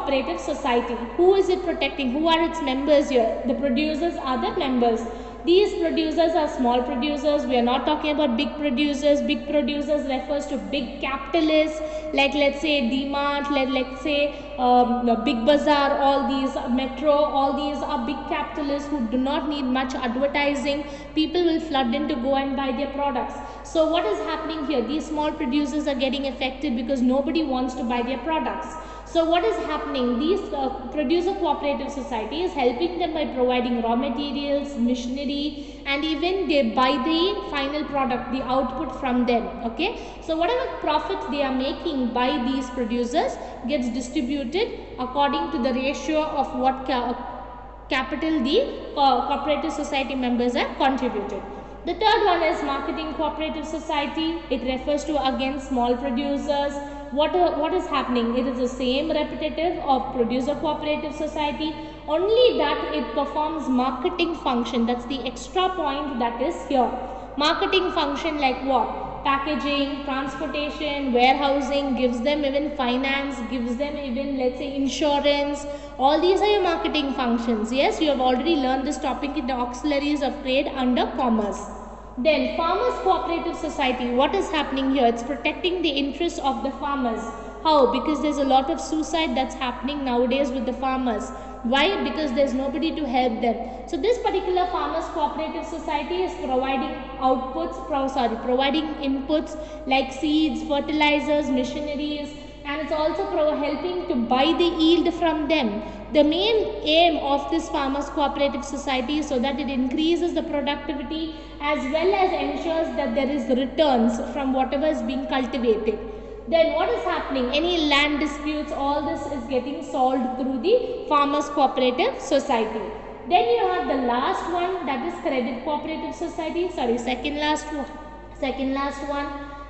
cooperative society. Who is it protecting? Who are its members here? The producers are the members. These producers are small producers. We are not talking about big producers. Big producers refers to big capitalists, like let's say DMart, let's say the Big Bazaar, all these Metro, all these are big capitalists who do not need much advertising. People will flood in to go and buy their products. So what is happening here? These small producers are getting affected because nobody wants to buy their products. So what is happening? These producer cooperative society is helping them by providing raw materials, machinery, and even they buy the final product, the output from them. Okay. So whatever profits they are making by these producers gets distributed according to the ratio of what capital the cooperative society members have contributed. The third one is marketing cooperative society. It refers to again small producers. What is happening? It is the same repetitive of producer cooperative society, only that it performs marketing function. That's the extra point that is here. Marketing function like what? Packaging, transportation, warehousing, gives them even finance, gives them even let's say insurance. All these are your marketing functions. Yes, you have already learned this topic in the auxiliaries of trade under commerce. Then farmers cooperative society, what is happening here? It's protecting the interests of the farmers. How? Because there's a lot of suicide that's happening nowadays with the farmers. Why? Because there's nobody to help them. So this particular farmers cooperative society is providing providing inputs like seeds, fertilizers, machineries, and it's also helping to buy the yield from them. The main aim of this farmers cooperative society is so that it increases the productivity as well as ensures that there is returns from whatever is being cultivated. Then what is happening? Any land disputes, all this is getting solved through the farmers cooperative society. Then you have the last one, that is credit cooperative society. Sorry, second last one.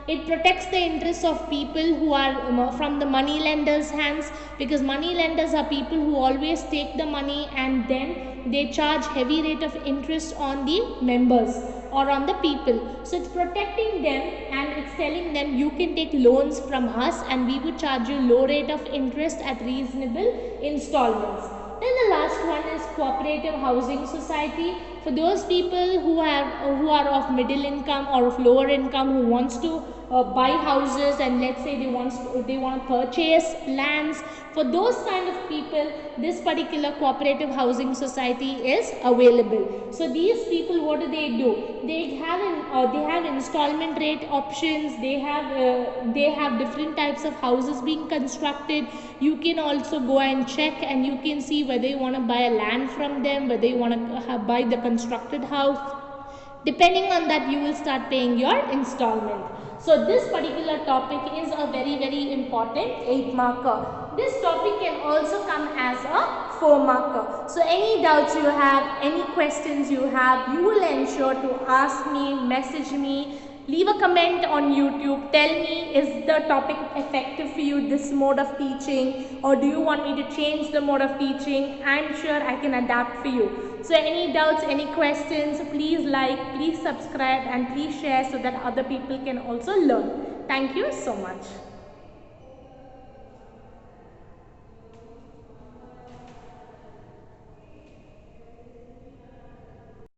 It protects the interests of people who are from the money lenders' hands, because money lenders are people who always take the money and then they charge heavy rate of interest on the members or on the people. So it's protecting them and it's telling them you can take loans from us and we would charge you low rate of interest at reasonable installments. Then the last one is cooperative housing society. For those people who are of middle income or of lower income who wants to buy houses, and let's say they want to purchase lands, for those kind of people this particular cooperative housing society is available. So these people, what do? They have installment rate options. They have different types of houses being constructed. You can also go and check and you can see whether you want to buy a land from them, whether you want to buy the constructed house. Depending on that, you will start paying your installment. So this particular topic is a very, very important 8 marker. This topic can also come as a 4 marker. So any doubts you have, any questions you have, you will ensure to ask me, message me, leave a comment on YouTube. Tell me, is the topic effective for you, this mode of teaching, or do you want me to change the mode of teaching? I'm sure I can adapt for you. So any doubts, any questions, please like, please subscribe and please share so that other people can also learn. Thank you so much.